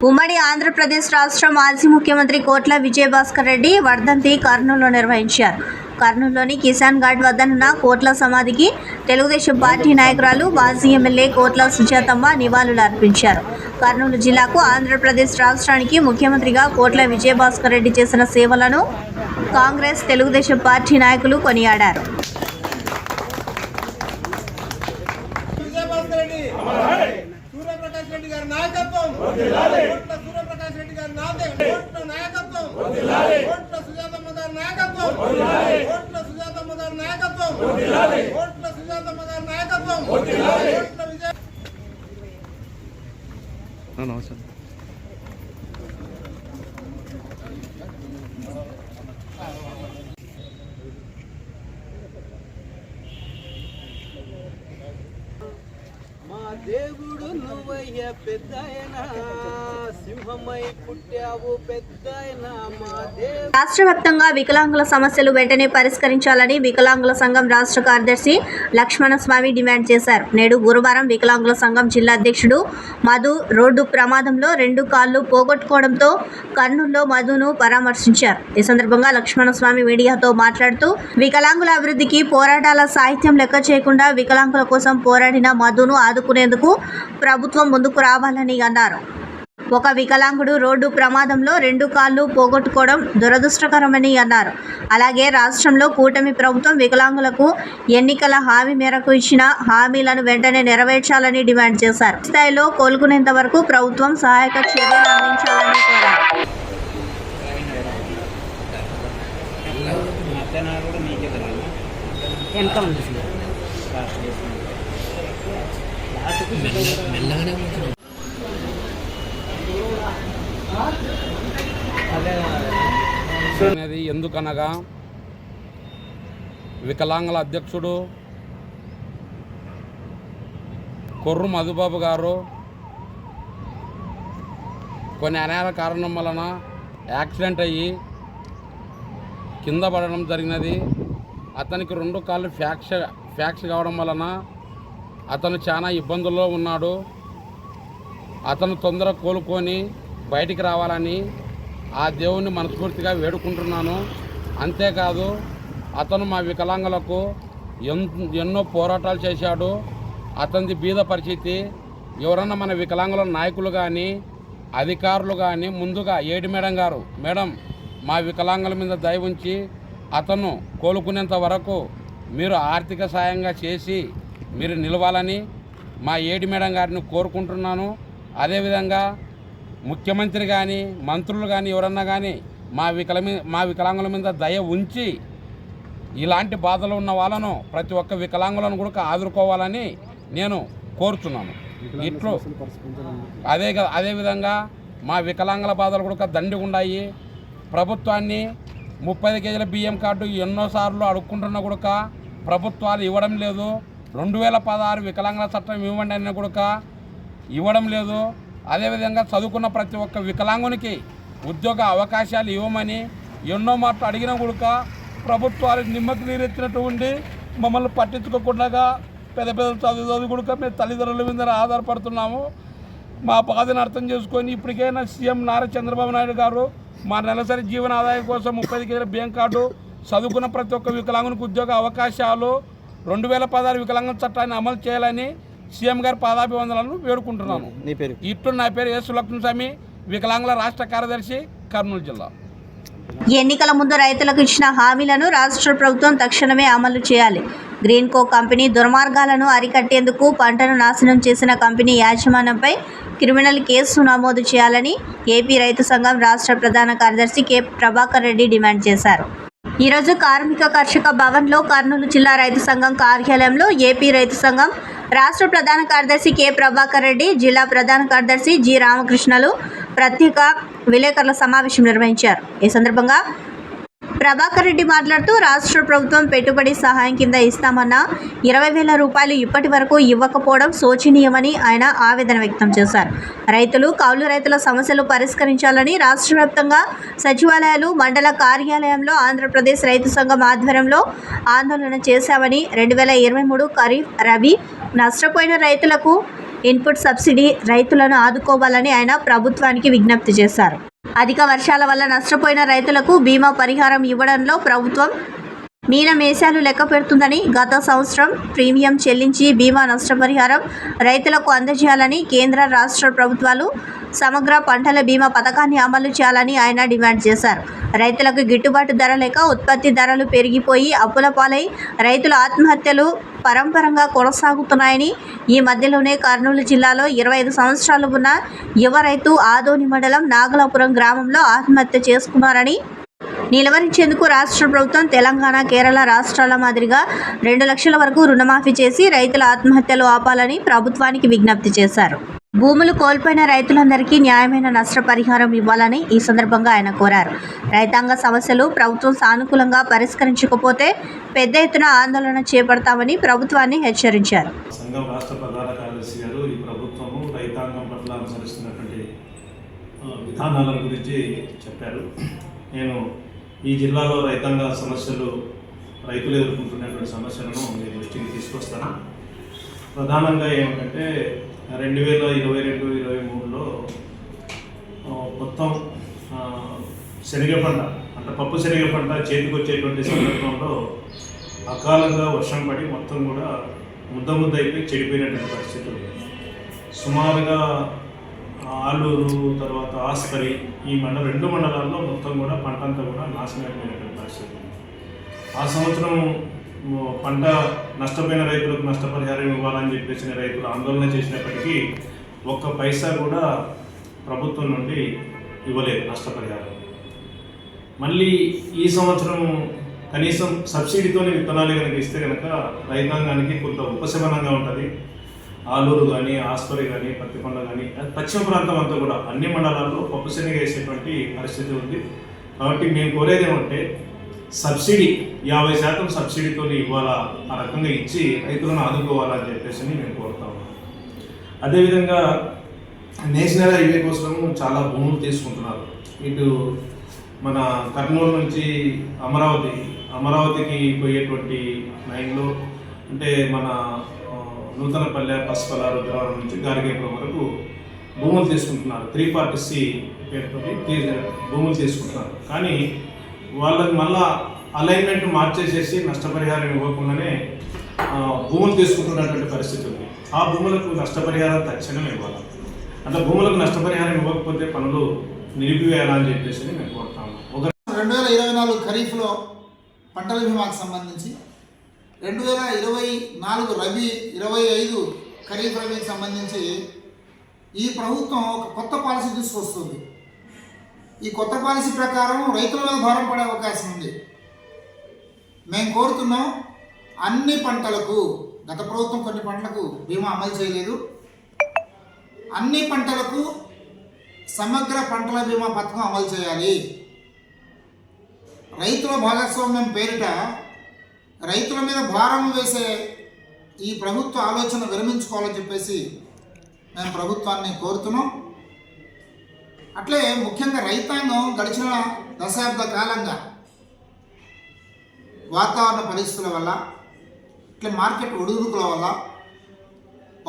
ఉమ్మడి ఆంధ్రప్రదేశ్ రాష్ట్ర మాజీ ముఖ్యమంత్రి కోట్ల విజయభాస్కర్ రెడ్డి వర్ధంతి కర్నూలులో నిర్వహించారు. కర్నూలులోని కిసాన్ ఘాట్ వద్దనున్న కోట్ల సమాధికి తెలుగుదేశం పార్టీ నాయకురాలు మాజీ ఎమ్మెల్యే కోట్ల సుజాతమ్మ నివాళులు అర్పించారు. కర్నూలు జిల్లాకు ఆంధ్రప్రదేశ్ రాష్ట్రానికి ముఖ్యమంత్రిగా కోట్ల విజయభాస్కర్ రెడ్డి చేసిన సేవలను కాంగ్రెస్, తెలుగుదేశం పార్టీ నాయకులు కొనియాడారు. సూర్యప్రకాష్ రెడ్డి గారి నాయకత్వం సూర్యప్రకాష్ రెడ్డి గారి నాయకత్వం కోట్ల సుజాతమ్మ గారి నాయకత్వం కోట్ల సుజాతమ్మ గారి నాయకత్వం కోట్ల సుజాతమ్మ గారి నాయకత్వం కోట్ల విజయ దేవుడు నువ్వయ్య పెద్దయనా సింహమై పుట్టావు పెద్దయనా మా దేవుడు. రాష్ట్ర వ్యాప్తంగా వికలాంగుల సమస్యలు వెంటనే పరిష్కరించాలని వికలాంగుల సంఘం రాష్ట్ర కార్యదర్శి లక్ష్మణస్వామి డిమాండ్ చేశారు. నేడు గురువారం వికలాంగుల సంఘం జిల్లా అధ్యక్షుడు మధు రోడ్డు ప్రమాదంలో 2 కాళ్లు పోగొట్టుకోవడంతో కర్నూలులో మధును పరామర్శించారు. ఈ సందర్భంగా లక్ష్మణస్వామి మీడియాతో మాట్లాడుతూ వికలాంగుల అభివృద్ధికి పోరాటాల సాహిత్యం లెక్క చేయకుండా వికలాంగుల కోసం పోరాడిన మధును ఆదుకునేందుకు ప్రభుత్వం ముందుకు రావాలని అన్నారు. ఒక వికలాంగుడు రోడ్డు ప్రమాదంలో 2 కాళ్లు పోగొట్టుకోవడం దురదృష్టకరమని అన్నారు. అలాగే రాష్ట్రంలో కూటమి ప్రభుత్వం వికలాంగులకు ఎన్నికల హామీ మేరకు ఇచ్చిన హామీలను వెంటనే నెరవేర్చాలని డిమాండ్ చేశారు. స్థాయిలో కోలుకునేంత వరకు ప్రభుత్వం సహాయక చర్యలు అందించాలని కోరారు. అనేది ఎందుకనగా వికలాంగుల అధ్యక్షుడు కొర్రు మధుబాబు గారు కొన్ని అనాథ కారణం వలన యాక్సిడెంట్ అయ్యి కింద పడడం జరిగినది. అతనికి 2 కాళ్ళు ఫ్యాక్చర్ కావడం వలన అతను చాలా ఇబ్బందుల్లో ఉన్నాడు. అతను తొందరగా కోలుకొని బయటికి రావాలని ఆ దేవుణ్ణి మనస్ఫూర్తిగా వేడుకుంటున్నాను. అంతేకాదు అతను మా వికలాంగులకు ఎన్నో పోరాటాలు చేశాడు. అతనిది బీద పరిస్థితి. ఎవరన్నా మన వికలాంగుల నాయకులు కానీ అధికారులు కానీ ముందుగా ఏడి మేడం మా వికలాంగుల మీద దయ ఉంచి అతను కోలుకునేంత వరకు మీరు ఆర్థిక సాయంగా చేసి మీరు నిలవాలని మా ఏడి మేడం గారిని కోరుకుంటున్నాను. అదేవిధంగా ముఖ్యమంత్రి కానీ మంత్రులు కానీ ఎవరన్నా కానీ మా వికలాంగుల మీద దయ ఉంచి ఇలాంటి బాధలు ఉన్న వాళ్ళను ప్రతి ఒక్క వికలాంగులను కూడా ఆదుకోవాలని నేను కోరుతున్నాను. ఇట్లు అదేవిధంగా మా వికలాంగుల బాధలు కూడా దండిగా ఉన్నాయి. ప్రభుత్వాన్ని 30 కేజీల బియ్యం కార్డు ఎన్నోసార్లు అడుక్కుంటున్నా కూడా ప్రభుత్వాలు ఇవ్వడం లేదు. 2016 వికలాంగుల చట్టం ఇవ్వండి అయినా కూడా ఇవ్వడం లేదు. అదేవిధంగా చదువుకున్న ప్రతి ఒక్క వికలాంగునికి ఉద్యోగ అవకాశాలు ఇవ్వమని ఎన్నో మాటలు అడిగినా కూడా ప్రభుత్వాలు నిమ్మకి నీరెత్తినట్టు ఉండి మమ్మల్ని పట్టించుకోకుండా పెద్ద చదువు కూడా మేము తల్లిదండ్రుల మీద ఆధారపడుతున్నాము. మా బాధను అర్థం చేసుకొని ఇప్పటికైనా సీఎం నారా చంద్రబాబు నాయుడు గారు మా నెలసరి జీవన ఆదాయం కోసం 30 కేజీల బియ్యం కార్డు, చదువుకున్న ప్రతి ఒక్క వికలాంగునికి ఉద్యోగ అవకాశాలు, 2016 వికలాంగుల చట్టాన్ని అమలు చేయాలని సీఎం గారి పాదాభివందనలను వేడుకుంటున్నాను. ఇట్లు నా పేరు ఎస్ లక్ష్మణస్వామి, వికలాంగుల రాష్ట్ర కార్యదర్శి, కర్నూలు జిల్లా. ఎన్నికల ముందు రైతులకు ఇచ్చిన హామీలను రాష్ట్ర ప్రభుత్వం తక్షణమే అమలు చేయాలి. గ్రీన్కో కంపెనీ దుర్మార్గాలను అరికట్టేందుకు పంటను నాశనం చేసిన కంపెనీ యాజమాన్యంపై క్రిమినల్ కేసు నమోదు చేయాలని ఏపీ రైతు సంఘం రాష్ట్ర ప్రధాన కార్యదర్శి కె ప్రభాకర్ రెడ్డి డిమాండ్ చేశారు. ఈరోజు కార్మిక కర్షక భవన్లో కర్నూలు జిల్లా రైతు సంఘం కార్యాలయంలో ఏపీ రైతు సంఘం రాష్ట్ర ప్రధాన కార్యదర్శి కె ప్రభాకర్ రెడ్డి, జిల్లా ప్రధాన కార్యదర్శి జి రామకృష్ణలు ప్రత్యేక విలేకరుల సమావేశం నిర్వహించారు. ఈ సందర్భంగా ప్రభాకర్ రెడ్డి మాట్లాడుతూ రాష్ట్ర ప్రభుత్వం పెట్టుబడి సహాయం కింద ఇస్తామన్న 20,000 రూపాయలు ఇప్పటి వరకు ఇవ్వకపోవడం శోచనీయమని ఆయన ఆవేదన వ్యక్తం చేశారు. రైతులు, కౌలు రైతుల సమస్యలు పరిష్కరించాలని రాష్ట్ర వ్యాప్తంగా సచివాలయాలు, మండల కార్యాలయంలో ఆంధ్రప్రదేశ్ రైతు సంఘం ఆధ్వర్యంలో ఆందోళన చేశామని, 2023 ఖరీఫ్, రబీ నష్టపోయిన రైతులకు ఇన్పుట్ సబ్సిడీ రైతులను ఆదుకోవాలని ఆయన ప్రభుత్వానికి విజ్ఞప్తి చేశారు. అధిక వర్షాల వల్ల నష్టపోయిన రైతులకు బీమా పరిహారం ఇవ్వడంలో ప్రభుత్వం మీనమేషాలు లెక్క పెడుతుందని, గత సంవత్సరం ప్రీమియం చెల్లించి బీమా నష్టపరిహారం రైతులకు అందజేయాలని, కేంద్ర రాష్ట్ర ప్రభుత్వాలు సమగ్ర పంటల బీమా పథకాన్ని అమలు చేయాలని ఆయన డిమాండ్ చేశారు. రైతులకు గిట్టుబాటు ధర లేక ఉత్పత్తి ధరలు పెరిగిపోయి అప్పుల పాలై రైతుల ఆత్మహత్యలు పరంపరంగా కొనసాగుతున్నాయని, ఈ మధ్యలోనే కర్నూలు జిల్లాలో 25 సంవత్సరాలు ఉన్న యువ రైతు ఆదోని మండలం నాగలాపురం గ్రామంలో ఆత్మహత్య చేసుకున్నారని, నిలువరించేందుకు రాష్ట్ర ప్రభుత్వం తెలంగాణ, కేరళ రాష్ట్రాల మాదిరిగా 2 లక్షల వరకు రుణమాఫీ చేసి రైతుల ఆత్మహత్యలు ఆపాలని ప్రభుత్వానికి విజ్ఞప్తి చేశారు. భూములు కోల్పోయిన రైతులందరికీ న్యాయమైన నష్టపరిహారం ఇవ్వాలని ఈ సందర్భంగా ఆయన కోరారు. రైతాంగ సమస్యలు ప్రభుత్వం సానుకూలంగా పరిష్కరించకపోతే పెద్ద ఎత్తున ఆందోళన చేపడతామని ప్రభుత్వాన్ని హెచ్చరించారు. సంఘం రాష్ట్ర ప్రధాన కార్యదర్శి గారు ఈ ప్రభుత్వము రైతాంగం పట్ల అనుసరిస్తున్నటువంటి విధానాల గురించి చెప్పారు. నేను ఈ జిల్లాలో రైతాంగ సమస్యలు, రైతులు ఎదుర్కొంటున్నటువంటి సమస్యలను మీ దృష్టికి తీసుకొస్తాను. ప్రధానంగా ఏమిటంటే 2022-23లో మొత్తం శనగ పంట అంటే పప్పు శనగ పంట చేతికి వచ్చేటువంటి సందర్భంలో అకాలంగా వర్షం పడి మొత్తం కూడా ముద్ద అయిపోయి చెడిపోయినటువంటి పరిస్థితులు. సుమారుగా ఆలూరు, తర్వాత ఆస్కరి, ఈ 2 మండలాల్లో మొత్తం కూడా పంట అంతా కూడా నాశనమైపోయినటువంటి పరిస్థితి. ఆ సంవత్సరం పంట నష్టపోయిన రైతులకు నష్టపరిహారం ఇవ్వాలని చెప్పేసిన రైతులు ఆందోళన చేసినప్పటికీ ఒక్క పైసా కూడా ప్రభుత్వం నుండి ఇవ్వలేదు నష్టపరిహారం. మళ్ళీ ఈ సంవత్సరం కనీసం సబ్సిడీతోనే విత్తనాలు కనుక ఇస్తే కనుక రైతాంగానికి కొంత ఉపశమనంగా ఉంటుంది. ఆలూరు కానీ, ఆస్పరి కానీ, పత్తికొండ కానీ, పశ్చిమ ప్రాంతం అంతా కూడా అన్ని మండలాల్లో పప్పు శనగ వేసేటువంటి పరిస్థితి ఉంది. కాబట్టి మేము కోరేది ఏమంటే సబ్సిడీ 50% సబ్సిడీతో ఇవ్వాలా, ఆ రకంగా ఇచ్చి రైతులను ఆదుకోవాలని చెప్పేసి మేము కోరుతాము. అదేవిధంగా నేషనల్ హైవే కోసం చాలా భూములు తీసుకుంటున్నారు. ఇటు మన కర్నూలు నుంచి అమరావతికి పోయేటువంటి లైన్లో అంటే మన నూతనపల్లె, పసుపల, రుద్రవరం నుంచి గారిగేపురం వరకు భూములు తీసుకుంటున్నారు. 340C పేరుతో భూములు తీసుకుంటున్నారు. కానీ వాళ్ళకి మళ్ళా అలైన్మెంట్ మార్చేసేసి నష్టపరిహారం ఇవ్వకుండానే భూములు తీసుకుంటున్నటువంటి పరిస్థితి ఉంది. ఆ భూములకు నష్టపరిహారం తక్షణం ఇవ్వాలి. అంటే భూములకు నష్టపరిహారం ఇవ్వకపోతే పనులు నిలిపివేయాలని చెప్పేసి మేము కోరుతాము. 2024 ఖరీఫ్లో పంటల బీమాకు సంబంధించి, 2024 రబీ, 25 ఖరీఫ్ రబీకి సంబంధించి ఈ ప్రభుత్వం ఒక కొత్త పాలసీ తీసుకొస్తుంది. ఈ కొత్త పాలసీ ప్రకారం రైతుల మీద భారం పడే అవకాశం ఉంది. మేము కోరుతున్నాం, అన్ని పంటలకు, గత ప్రభుత్వం కొన్ని పంటలకు బీమా అమలు చేయలేదు, అన్ని పంటలకు సమగ్ర పంటల బీమా పథకం అమలు చేయాలి. రైతుల భాగస్వామ్యం పేరిట రైతుల మీద భారం వేసే ఈ ప్రభుత్వ ఆలోచన విరమించుకోవాలని చెప్పేసి మేము ప్రభుత్వాన్ని కోరుతున్నాం. అట్లే ముఖ్యంగా రైతాంగం గడిచిన దశాబ్ద కాలంగా వాతావరణ పరిస్థితుల వల్ల, ఇట్లా మార్కెట్ ఒడిదుడుకుల వల్ల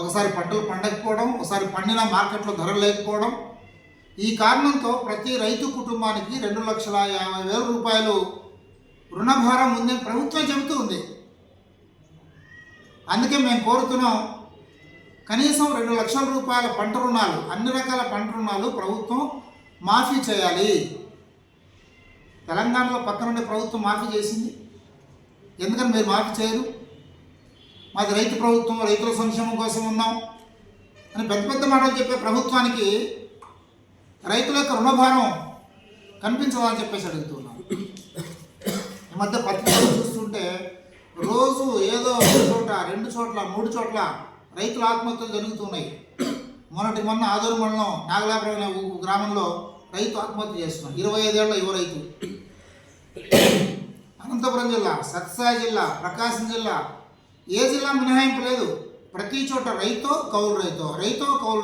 ఒకసారి పంటలు పండకపోవడం, ఒకసారి పండిన మార్కెట్లో ధరలు లేకపోవడం, ఈ కారణంతో ప్రతి రైతు కుటుంబానికి 2,50,000 రూపాయలు రుణభారం ఉందని ప్రభుత్వం చెబుతూ ఉంది. అందుకే మేము కోరుతున్నాం, కనీసం 2 లక్షల రూపాయల పంట రుణాలు, అన్ని రకాల పంట రుణాలు ప్రభుత్వం మాఫీ చేయాలి. తెలంగాణలో పక్క నుండి ప్రభుత్వం మాఫీ చేసింది, ఎందుకని మీరు మాఫీ చేయరు? మాది రైతు ప్రభుత్వం, రైతుల సంక్షేమం కోసం ఉన్నాం అని పెద్ద పెద్ద మాటలు చెప్పే ప్రభుత్వానికి రైతుల యొక్క రుణభారం కనిపించదని చెప్పేసి అడుగుతున్నాం. ఈ మధ్య పత్రికలు చూస్తుంటే రోజు ఏదో 1 చోట, 2 చోట్ల, 3 చోట్ల రైతుల ఆత్మహత్యలు జరుగుతున్నాయి. మొన్న ఆదూరు మండలం నాగలాపురం అనే గ్రామంలో రైతు ఆత్మహత్య చేస్తున్నాడు. 25 ఏళ్ల యువ రైతు. అనంతపురం జిల్లా, సత్యసాయి జిల్లా, ప్రకాశం జిల్లా, ఏ జిల్లా మినహాయింపు లేదు. ప్రతి చోట రైతో కౌలు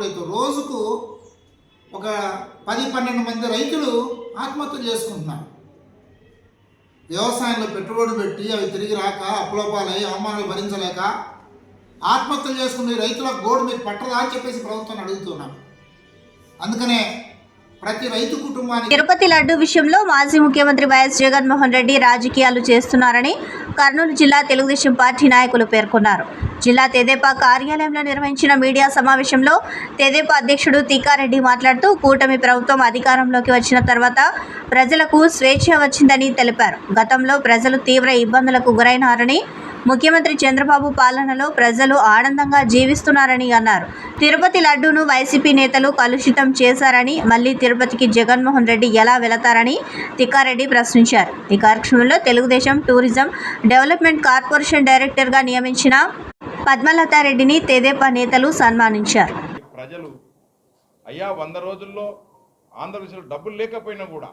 రైతు రోజుకు ఒక 10-12 మంది రైతులు ఆత్మహత్యలు చేసుకుంటున్నారు. వ్యవసాయంలో పెట్టుబడి పెట్టి అవి తిరిగి రాక, అప్పులపాలై, అవమానాలు భరించలేక ఆత్మహత్యలు చేసుకుని రైతుల గోడు మీకు పట్టదా అని చెప్పేసి ప్రభుత్వాన్ని అడుగుతున్నాను. అందుకనే ప్రతి రైతు కుటుంబానికి తిరుపతి లడ్డు విషయంలో మాజీ ముఖ్యమంత్రి వైఎస్ జగన్మోహన్ రెడ్డి రాజకీయాలు చేస్తున్నారని కర్నూలు జిల్లా తెలుగుదేశం పార్టీ నాయకులు పేర్కొన్నారు. జిల్లా తెదేపా కార్యాలయంలో నిర్వహించిన మీడియా సమావేశంలో తెదేపా అధ్యక్షుడు తిక్కారెడ్డి మాట్లాడుతూ కూటమి ప్రభుత్వం అధికారంలోకి వచ్చిన తర్వాత ప్రజలకు స్వేచ్ఛ వచ్చిందని తెలిపారు. గతంలో ప్రజలు తీవ్ర ఇబ్బందులకు గురైనారని, ముఖ్యమంత్రి చంద్రబాబు పాలనలో ప్రజలు ఆనందంగా జీవిస్తున్నారని అన్నారు. తిరుపతి లడ్డూను వైసీపీ నేతలు కలుషితం చేశారని, మళ్లీ తిరుపతికి జగన్మోహన్ రెడ్డి ఎలా వెళతారని తిక్కారెడ్డి ప్రశ్నించారు. ఈ కార్యక్రమంలో తెలుగుదేశం టూరిజం డెవలప్మెంట్ కార్పొరేషన్ డైరెక్టర్గా నియమించిన పద్మలతారెడ్డిని తెదేపా నేతలు సన్మానించారు. ప్రజలు అయ్యా 100 రోజుల్లో ఆంధ్రప్రదేశ్లో డబ్బులు లేకపోయినా కూడా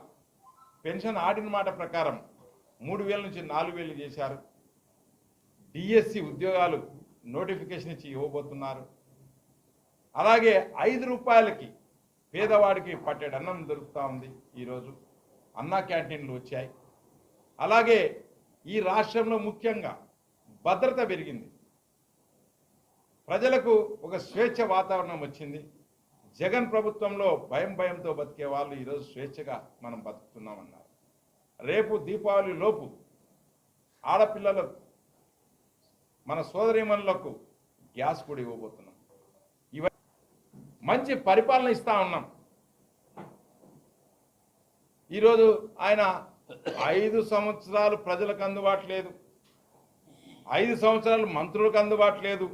పెన్షన్ ఆడిన మాట ప్రకారం 3,000 నుంచి 4,000 చేశారు. డిఎస్సి ఉద్యోగాలు నోటిఫికేషన్ ఇచ్చి ఇవ్వబోతున్నారు. అలాగే 5 రూపాయలకి పేదవాడికి పట్టెడు అన్నం దొరుకుతూ ఉంది. ఈరోజు అన్నా క్యాంటీన్లు వచ్చాయి. అలాగే ఈ రాష్ట్రంలో ముఖ్యంగా భద్రత పెరిగింది. ప్రజలకు ఒక స్వేచ్ఛ వాతావరణం వచ్చింది. జగన్ ప్రభుత్వంలో భయంతో బతికే వాళ్ళు ఈరోజు స్వేచ్ఛగా మనం బతుకుతున్నామన్నారు. రేపు దీపావళి లోపు ఆడపిల్లలు మన సోదరీమణులకు గ్యాస్ కూడా ఇవ్వబోతున్నాం. ఇవన్నీ మంచి పరిపాలన ఇస్తా ఉన్నాం. ఈరోజు ఆయన 5 సంవత్సరాలు ప్రజలకు అందుబాటు లేదు, 5 సంవత్సరాలు మంత్రులకు అందుబాటు లేదు,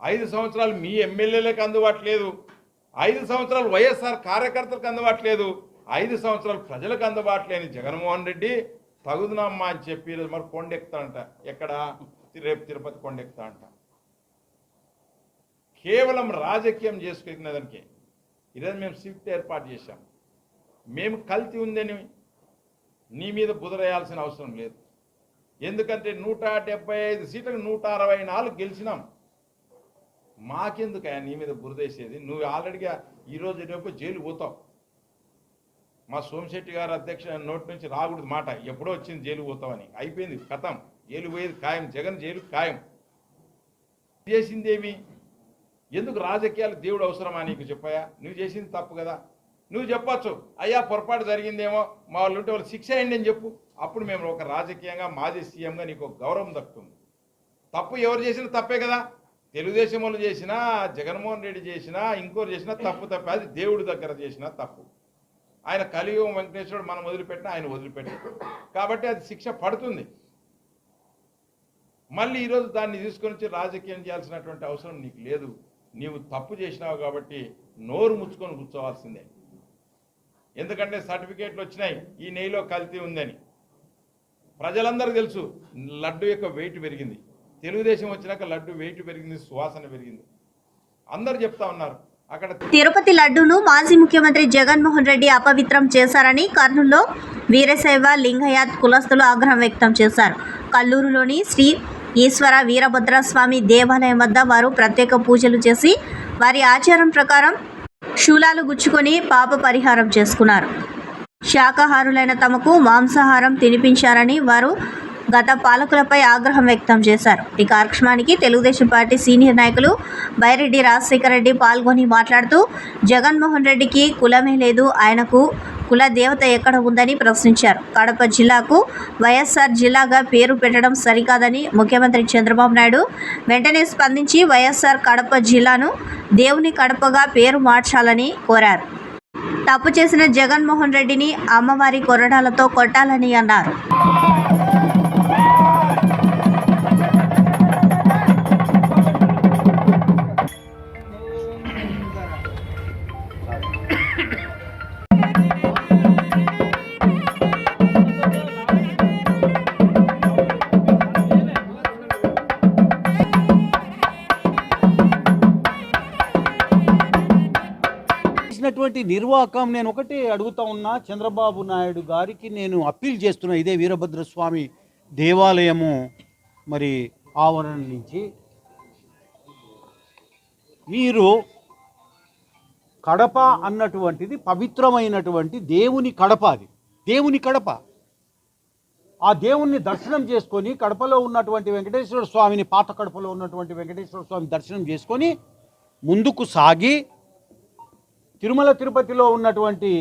5 సంవత్సరాలు మీ ఎమ్మెల్యేలకు అందుబాటు లేదు, 5 సంవత్సరాలు వైఎస్ఆర్ కార్యకర్తలకు అందుబాటు లేదు, 5 సంవత్సరాలు ప్రజలకు అందుబాటు లేని జగన్మోహన్ రెడ్డి తగుదునమ్మా అని చెప్పి ఈరోజు మరి కొండెక్కుతాడంట. ఎక్కడ? రేపు తిరుపతి కొండెక్కుతా అంట. కేవలం రాజకీయం చేసుకునే దానికి ఈరోజు మేము షిఫ్ట్ ఏర్పాటు చేశాం. మేము కల్తీ ఉందని నీ మీద బుదరేయాల్సిన అవసరం లేదు. ఎందుకంటే 175 సీట్లకు 164 గెలిచినాం. మాకెందుకు నీ మీద బురదేసేది? నువ్వు ఆల్రెడీగా ఈరోజు రేపు జైలు పోతావు. మా సోమశెట్టి గారు అధ్యక్ష నోటి నుంచి రాకూడదు మాట, ఎప్పుడో వచ్చింది జైలు పోతావని. అయిపోయింది, కథం. జైలు పోయేది ఖాయం, జగన్ జైలు ఖాయం. చేసిందేమి? ఎందుకు రాజకీయాలు దేవుడు అవసరమా నీకు? చెప్పాయా? నువ్వు చేసింది తప్పు కదా. నువ్వు చెప్పచ్చు, అయ్యా పొరపాటు జరిగిందేమో, మా వాళ్ళు ఉంటే వాళ్ళు శిక్ష అయ్యండి అని చెప్పు. అప్పుడు మేము ఒక రాజకీయంగా మాజీ సీఎంగా నీకు ఒక గౌరవం దక్కుతుంది. తప్పు ఎవరు చేసినా తప్పే కదా. తెలుగుదేశం వాళ్ళు చేసినా, జగన్మోహన్ రెడ్డి చేసినా, ఇంకోరు చేసినా తప్పే. అది దేవుడి దగ్గర చేసినా తప్పు. ఆయన కలియుగం వెంకటేశ్వరుడు మనం వదిలిపెట్టినా ఆయన వదిలిపెట్టాడు కాబట్టి అది శిక్ష పడుతుంది. మళ్ళీ ఈరోజు దాన్ని తీసుకొని వచ్చి రాజకీయం చేయాల్సినటువంటి అవసరం నీకు లేదు. నీవు తప్పు చేసినావు కాబట్టి నోరు ముచ్చుకొని కూర్చోవాల్సిందే. ఎందుకంటే సర్టిఫికేట్లు వచ్చినాయి ఈ నెయ్యిలో కల్తీ ఉందని. ప్రజలందరికీ తెలుసు లడ్డు యొక్క వెయిట్ పెరిగింది. తెలుగుదేశం వచ్చినాక లడ్డు వెయిట్ పెరిగింది, సువాసన పెరిగింది. అందరు చెప్తా ఉన్నారు. అక్కడ తిరుపతి లడ్డూను మాజీ ముఖ్యమంత్రి జగన్మోహన్ రెడ్డి అపవిత్రం చేశారని కర్నూలులో వీరశైవ లింగాయత్ కులస్తులు ఆగ్రహం వ్యక్తం చేశారు. కల్లూరులోని శ్రీ ఈశ్వర వీరభద్రస్వామి దేవాలయం వద్ద వారు ప్రత్యేక పూజలు చేసి వారి ఆచారం ప్రకారం శూలాలు గుచ్చుకొని పాప పరిహారం చేసుకున్నారు. శాకాహారులైన తమకు మాంసాహారం తినిపించారని వారు గత పాలకులపై ఆగ్రహం వ్యక్తం చేశారు. ఈ కార్యక్రమానికి తెలుగుదేశం పార్టీ సీనియర్ నాయకులు బైరెడ్డి రాజశేఖర రెడ్డి పాల్గొని మాట్లాడుతూ జగన్మోహన్ రెడ్డికి కులమే లేదు, ఆయనకు కుల దేవత ఎక్కడ ఉందని ప్రశ్నించారు. కడప జిల్లాకు వైఎస్ఆర్ జిల్లాగా పేరు పెట్టడం సరికాదని ముఖ్యమంత్రి చంద్రబాబు నాయుడు వెంటనే స్పందించి వైఎస్ఆర్ కడప జిల్లాను దేవుని కడపగా పేరు మార్చాలని కోరారు. తప్పు చేసిన జగన్మోహన్ రెడ్డిని అమ్మవారి కొరడాలతో కొట్టాలని అన్నారు. నిర్వాహకం నేను ఒకటి అడుగుతా ఉన్నా, చంద్రబాబు నాయుడు గారికి నేను అప్పీల్ చేస్తున్నా. ఇదే వీరభద్రస్వామి దేవాలయము మరి ఆవరణ నుంచి మీరు కడప అన్నటువంటిది పవిత్రమైనటువంటి దేవుని కడప, అది దేవుని కడప. ఆ దేవుణ్ణి దర్శనం చేసుకొని కడపలో ఉన్నటువంటి వెంకటేశ్వర స్వామిని, పాత కడపలో ఉన్నటువంటి వెంకటేశ్వర స్వామి దర్శనం చేసుకొని ముందుకు సాగి తిరుమల తిరుపతిలో ఉన్నటువంటి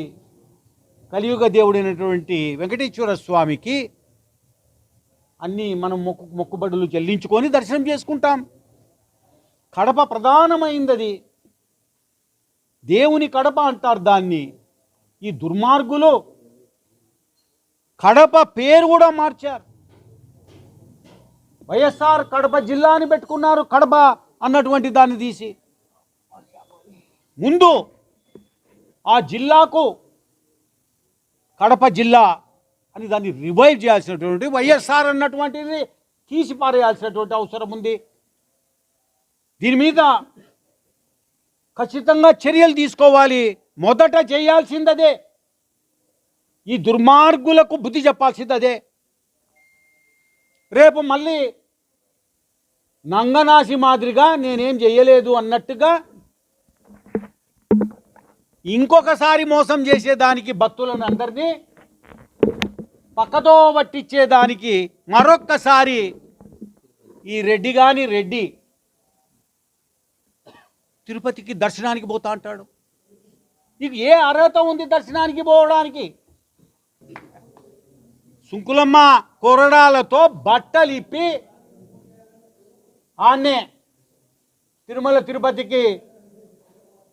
కలియుగ దేవుడైనటువంటి వెంకటేశ్వర స్వామికి అన్నీ మనం మొక్కుబడులు చెల్లించుకొని దర్శనం చేసుకుంటాం. కడప ప్రధానమైంది, అది దేవుని కడప అంటారు దాన్ని. ఈ దుర్మార్గులు కడప పేరు కూడా మార్చారు. వైఎస్ఆర్ కడప జిల్లా అని పెట్టుకున్నారు, కడప అన్నటువంటి దాన్ని తీసి. ముందు ఆ జిల్లాకు కడప జిల్లా అని దాన్ని రివైవ్ చేయాల్సినటువంటి, వైఎస్ఆర్ అన్నటువంటిది తీసి పారేయాల్సినటువంటి అవసరం ఉంది. దీని మీద ఖచ్చితంగా చర్యలు తీసుకోవాలి. మొదట చేయాల్సిందదే, ఈ దుర్మార్గులకు బుద్ధి చెప్పాల్సిందదే. రేపు మళ్ళీ నంగనాసి మాదిరిగా నేనేం చేయలేదు అన్నట్టుగా ఇంకొకసారి మోసం చేసేదానికి భక్తులను అందరినీ పక్కతో పట్టించేదానికి మరొక్కసారి ఈ రెడ్డి తిరుపతికి దర్శనానికి పోతా అంటాడు. నీకు ఏ అర్హత ఉంది దర్శనానికి పోవడానికి? సుంకులమ్మ కొరడాలతో బట్టలు ఇప్పి ఆన్నే తిరుమల తిరుపతికి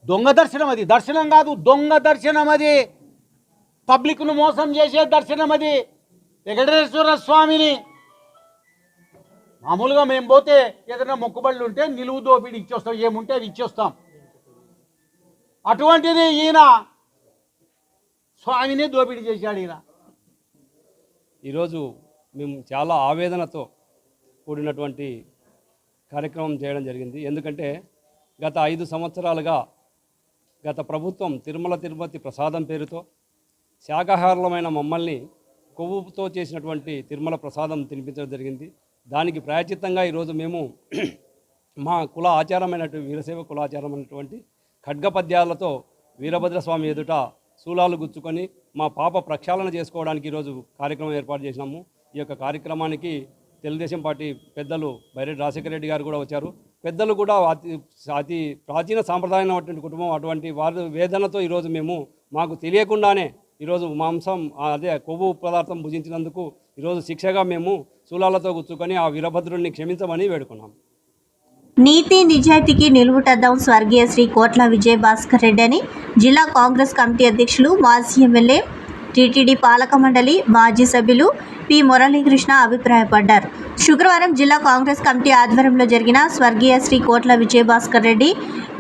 దొంగ దర్శనం, అది దర్శనం కాదు, దొంగ దర్శనం. అది పబ్లిక్ను మోసం చేసే దర్శనం. అది వెంకటేశ్వర స్వామిని మామూలుగా మేము పోతే ఏదైనా మొక్కుబళ్ళు ఉంటే నిలువు దోపిడి ఇచ్చేస్తాం, ఏముంటే అది ఇచ్చేస్తాం. అటువంటిది ఈయన స్వామిని దోపిడీ చేశాడు. ఈయన ఈరోజు మేము చాలా ఆవేదనతో కూడినటువంటి కార్యక్రమం చేయడం జరిగింది. ఎందుకంటే గత 5 సంవత్సరాలుగా గత ప్రభుత్వం తిరుమల తిరుపతి ప్రసాదం పేరుతో శాకాహారులమైన మమ్మల్ని కొవ్వుతో చేసినటువంటి తిరుమల ప్రసాదం తినిపించడం జరిగింది. దానికి ప్రాయచిత్తంగా ఈరోజు మేము మా కుల ఆచారమైనటువంటి వీరశైవ కులాచారమైనటువంటి ఖడ్గపద్యాలతో వీరభద్రస్వామి ఎదుట శూలాలు గుచ్చుకొని మా పాప ప్రక్షాళన చేసుకోవడానికి ఈరోజు కార్యక్రమం ఏర్పాటు చేసినాము. ఈ యొక్క కార్యక్రమానికి తెలుగుదేశం పార్టీ పెద్దలు బైరెడ్డి రాజశేఖర రెడ్డి గారు కూడా వచ్చారు. పెద్దలు కూడా అతి ప్రాచీన సాంప్రదాయమైనటువంటి కుటుంబం, అటువంటి వారి వేదనతో ఈరోజు మేము మాకు తెలియకుండానే ఈరోజు మాంసం అదే కొవ్వు పదార్థం భుజించినందుకు ఈరోజు శిక్షగా మేము శూలాలతో గుచ్చుకొని ఆ వీరభద్రుడిని క్షమించమని వేడుకున్నాం. నీతి నిజాయితీకి నిలువుటద్దాం స్వర్గీయ శ్రీ కోట్ల విజయ్ భాస్కర్ రెడ్డి అని జిల్లా కాంగ్రెస్ కమిటీ అధ్యక్షులు, మాజీ ఎమ్మెల్యే, టీటీడీ పాలక మండలి మాజీ సభ్యులు పి మురళీకృష్ణ అభిప్రాయపడ్డారు. శుక్రవారం జిల్లా కాంగ్రెస్ కమిటీ ఆధ్వర్యంలో జరిగిన స్వర్గీయ శ్రీ కోట్ల విజయ్ భాస్కర్ రెడ్డి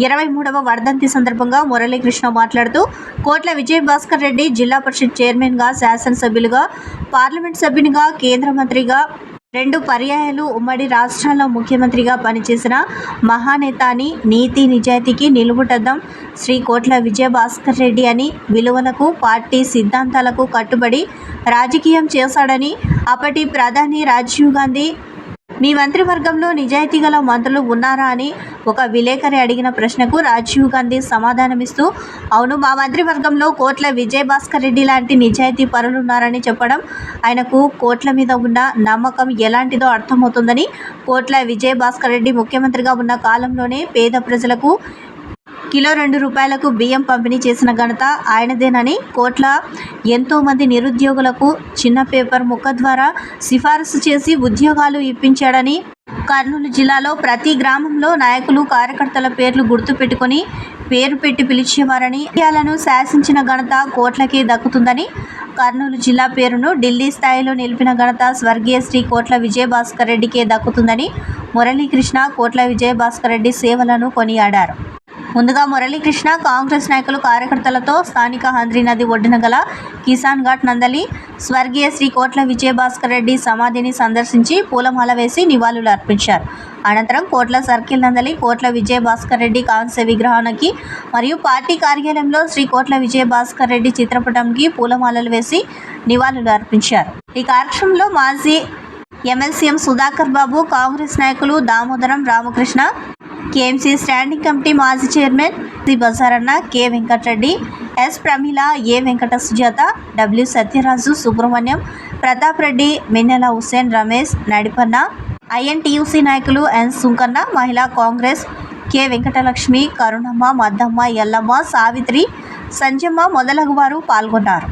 23వ వర్ధంతి సందర్భంగా మురళీకృష్ణ మాట్లాడుతూ, కోట్ల విజయ్ భాస్కర్ రెడ్డి జిల్లా పరిషత్ చైర్మన్గా, శాసనసభ్యులుగా, పార్లమెంట్ సభ్యునిగా, కేంద్ర మంత్రిగా, 2 పర్యాయాలు ఉమ్మడి రాష్ట్రాల్లో ముఖ్యమంత్రిగా పనిచేసిన మహానేత అని, నీతి నిజాయితీకి నిలువుటద్దాం శ్రీ కోట్ల విజయ భాస్కర్ రెడ్డి అని, విలువలకు, పార్టీ సిద్ధాంతాలకు కట్టుబడి రాజకీయం చేశాడని, అప్పటి ప్రధాని రాజీవ్ గాంధీ మీ మంత్రివర్గంలో నిజాయితీ గల మంత్రులు ఉన్నారా అని ఒక విలేకరి అడిగిన ప్రశ్నకు రాజీవ్ గాంధీ సమాధానమిస్తూ, అవును, మా మంత్రివర్గంలో కోట్ల విజయ్ భాస్కర్ రెడ్డి లాంటి నిజాయితీ పరులున్నారని చెప్పడం ఆయనకు కోట్ల మీద ఉన్న నమ్మకం ఎలాంటిదో అర్థమవుతుందని, కోట్ల విజయ్ భాస్కర్ రెడ్డి ముఖ్యమంత్రిగా ఉన్న కాలంలోనే పేద ప్రజలకు కిలో 2 రూపాయలకు బియ్యం పంపిణీ చేసిన ఘనత ఆయనదేనని, కోట్ల ఎంతోమంది నిరుద్యోగులకు చిన్న పేపర్ ముక్క ద్వారా సిఫారసు చేసి ఉద్యోగాలు ఇప్పించాడని, కర్నూలు జిల్లాలో ప్రతి గ్రామంలో నాయకులు, కార్యకర్తల పేర్లు గుర్తు పెట్టుకొని పేరు పెట్టి పిలిచేవారని, విషయాలను శాసించిన ఘనత కోట్లకే దక్కుతుందని, కర్నూలు జిల్లా పేరును ఢిల్లీ స్థాయిలో నిలిపిన ఘనత స్వర్గీయ శ్రీ కోట్ల విజయ్ భాస్కర్ రెడ్డికే దక్కుతుందని మురళీకృష్ణ కోట్ల విజయ్ భాస్కర్ రెడ్డి సేవలను కొనియాడారు. ముందుగా మురళీకృష్ణ కాంగ్రెస్ నాయకులు, కార్యకర్తలతో స్థానిక హంద్రీ నది ఒడ్డున గల కిసాన్ ఘాట్ నందలి స్వర్గీయ శ్రీ కోట్ల విజయ్ భాస్కర్ రెడ్డి సమాధిని సందర్శించి పూలమాల వేసి నివాళులు అర్పించారు. అనంతరం కోట్ల సర్కిల్ నందలి కోట్ల విజయ్ భాస్కర్ రెడ్డి కాంస్య విగ్రహానికి మరియు పార్టీ కార్యాలయంలో శ్రీ కోట్ల విజయ్ భాస్కర్ రెడ్డి చిత్రపటంకి పూలమాలలు వేసి నివాళులు అర్పించారు. ఈ కార్యక్రమంలో మాజీ ఎమ్మెల్సీ సుధాకర్ బాబు, కాంగ్రెస్ నాయకులు Damodaram, Ramakrishna, KMC standing committee మాజీ chairman C Bazaranna, K Venkatareddy, S Pramila, A Venkata Sujatha, W Satyaraju, Subrahmanyam, Pratap Reddy, Minnela Hussain, Ramesh, Nadipanna, INTUC నాయకులు ఎన్ సుంకన్న, మహిళా కాంగ్రెస్ కె వెంకటలక్ష్మి, కరుణమ్మ, మద్దమ్మ, ఎల్లమ్మ, సావిత్రి, సంజమ్మ మొదలగు వారు పాల్గొన్నారు.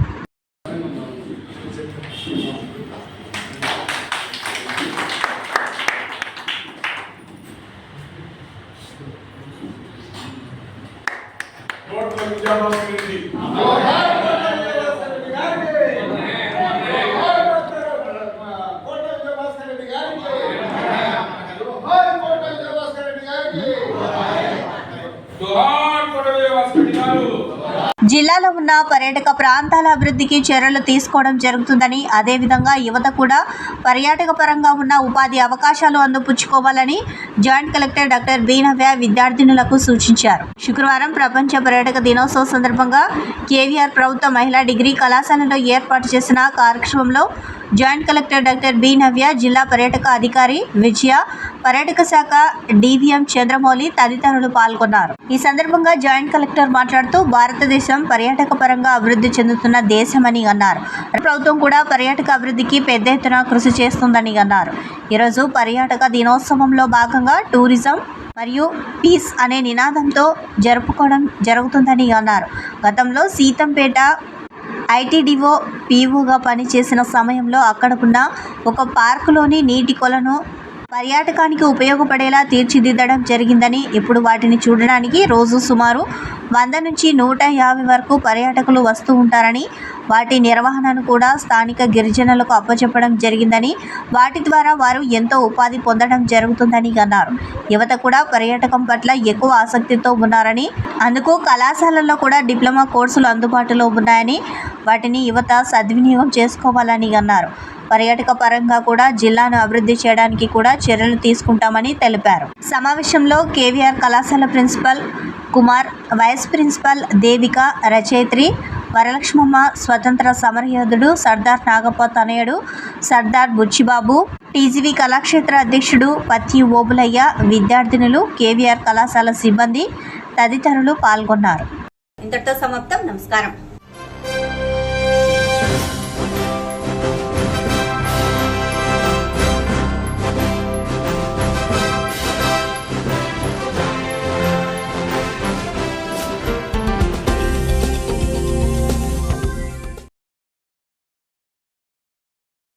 జిల్లాలో ఉన్న పర్యాటక ప్రాంతాల అభివృద్ధికి చర్యలు తీసుకోవడం జరుగుతుందని, అదేవిధంగా యువత కూడా పర్యాటక పరంగా ఉన్న ఉపాధి అవకాశాలు అందిపుచ్చుకోవాలని జాయింట్ కలెక్టర్ డాక్టర్ బి నవ్య విద్యార్థినులకు సూచించారు. శుక్రవారం ప్రపంచ పర్యాటక దినోత్సవం సందర్భంగా కేవీఆర్ ప్రభుత్వ మహిళా డిగ్రీ కళాశాలలో ఏర్పాటు చేసిన కార్యక్రమంలో జాయింట్ కలెక్టర్ డాక్టర్ బి నవ్య, జిల్లా పర్యాటక అధికారి విజయ, పర్యాటక శాఖ డివిఎం చంద్రమౌళి తదితరులు పాల్గొన్నారు. ఈ సందర్భంగా జాయింట్ కలెక్టర్ మాట్లాడుతూ భారతదేశం పర్యాటక పరంగా అభివృద్ధి చెందుతున్న దేశమని అన్నారు. ప్రభుత్వం కూడా పర్యాటక అభివృద్ధికి పెద్ద ఎత్తున కృషి చేస్తుందని అన్నారు. ఈరోజు పర్యాటక దినోత్సవంలో భాగంగా టూరిజం మరియు పీస్ అనే నినాదంతో జరుపుకోవడం జరుగుతుందని అన్నారు. గతంలో సీతంపేట ఐటీడీఓ పీఓగా పనిచేసిన సమయంలో అక్కడ ఉన్న ఒక పార్కులోని నీటి కొలను పర్యాటకానికి ఉపయోగపడేలా తీర్చిదిద్దడం జరిగిందని, ఇప్పుడు వాటిని చూడడానికి రోజు సుమారు 100 నుంచి 150 వరకు పర్యాటకులు వస్తూ ఉంటారని, వాటి నిర్వహణను కూడా స్థానిక గిరిజనులకు అప్పచెప్పడం జరిగిందని, వాటి ద్వారా వారు ఎంతో ఉపాధి పొందడం జరుగుతుందని అన్నారు. యువత కూడా పర్యాటకం పట్ల ఎక్కువ ఆసక్తితో ఉన్నారని, అందుకు కళాశాలల్లో కూడా డిప్లొమా కోర్సులు అందుబాటులో ఉన్నాయని, వాటిని యువత సద్వినియోగం చేసుకోవాలని అన్నారు. పర్యాటక పరంగా కూడా జిల్లాను అభివృద్ధి చేయడానికి కూడా చర్యలు తీసుకుంటామని తెలిపారు. సమావేశంలో కేవీఆర్ కళాశాల principal Kumar, vice principal Devika, రచయిత్రి వరలక్ష్మమ్మ, స్వతంత్ర సమరయోధుడు సర్దార్ నాగప్ప తనయుడు సర్దార్ బుచ్చిబాబు, టీజీవీ కళాక్షేత్ర అధ్యక్షుడు పత్తి ఓబులయ్య, విద్యార్థినులు, కేవీఆర్ కళాశాల సిబ్బంది తదితరులు పాల్గొన్నారు. ఇంతటితో సమాప్తం. నమస్కారం.